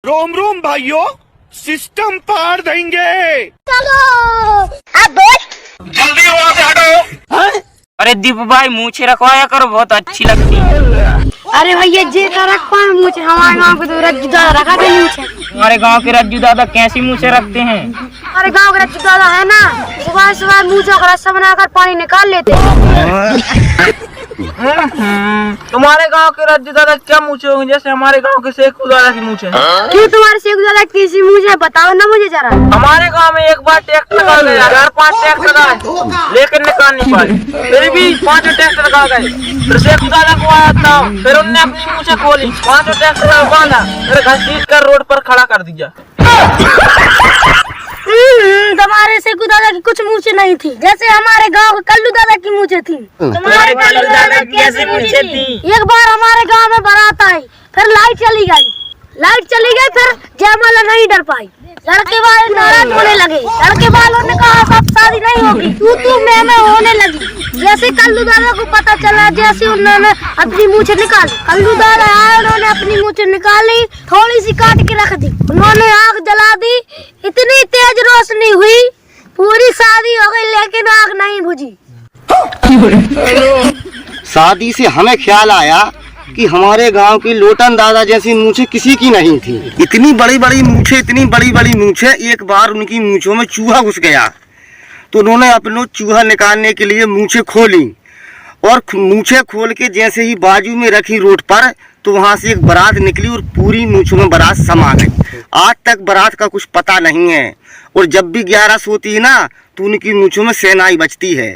रोम रोम भाइयों, सिस्टम पार देंगे। चलो अब बोल जल्दी वहाँ से हटो। अरे दीप भाई मूछे रखवाया करो, बहुत अच्छी लगती है। अरे भैया जे तो रख पाए मुझे, हमारे गांव के तो रज्जू दादा रखा थे मुझे। हमारे गांव के रज्जू दादा कैसी मूछे रखते हैं? हमारे गांव के रज्जू दादा है ना, सुबह सुबह मूछों का रस्सा बनाकर पानी निकाल लेते हैं। तुम्हारे गांव के रज्जू दादा क्या मूछे होंगे जैसे हमारे गांव के शेख दादा की मूछे हैं? क्यों तुम्हारे शेख दादा किसी मूछे बताओ ना मुझे जरा। हमारे गांव में एक बार ट्रैक्टर लगा गया, 4-5 ट्रैक्टर आए लेकिन निकाल नहीं पाए, फिर भी 5 ट्रैक्टर लगा गए। फिर शेख दादा को आया था, फिर उनने अपनी मूछे खोली, 5 ट्रैक्टर बांधा, फिर घसीट कर रोड पर खड़ा कर दिया। तुम्हारे शेख दादा की कुछ मूछे नहीं थी, जैसे हमारे गांव के कल्लू दादा की मूछे थी। तुम्हारे कल्लू दादा की कैसी मूछे थी? एक बार हमारे गांव में बारात आई, फिर लाइट चली गई, फिर जयमाला नहीं डर पाई। लड़के वाले नाराज होने लगे, लड़के वालों ने कहा अब शादी नहीं होगी, तू मैं होने लगी। जैसे कल्लू दादा को पता चला, जैसे उन्होंने अपनी मूछें निकाली, कल्लू दादा आए, उन्होंने अपनी मूछें निकाली, थोड़ी सी काट के रख दी, उन्होंने आग जला दी, इतनी तेज रोशनी हुई, पूरी शादी हो गई लेकिन आग नहीं बुझी। शादी से हमें ख्याल आया कि हमारे गांव की लोटन दादा जैसी मूछें किसी की नहीं थी। इतनी बड़ी बड़ी मूछें, एक बार उनकी मूछों में चूहा घुस गया तो उन्होंने अपनो चूहा निकालने के लिए मूछें खोली, और मूछें खोल के जैसे ही बाजू में रखी रोड पर, तो वहां से एक बारात निकली और पूरी मूछों में बारात समा गई। आज तक बारात का कुछ पता नहीं है, और जब भी 11 होती है ना, तो उनकी मूछों में सेनाई बजती है।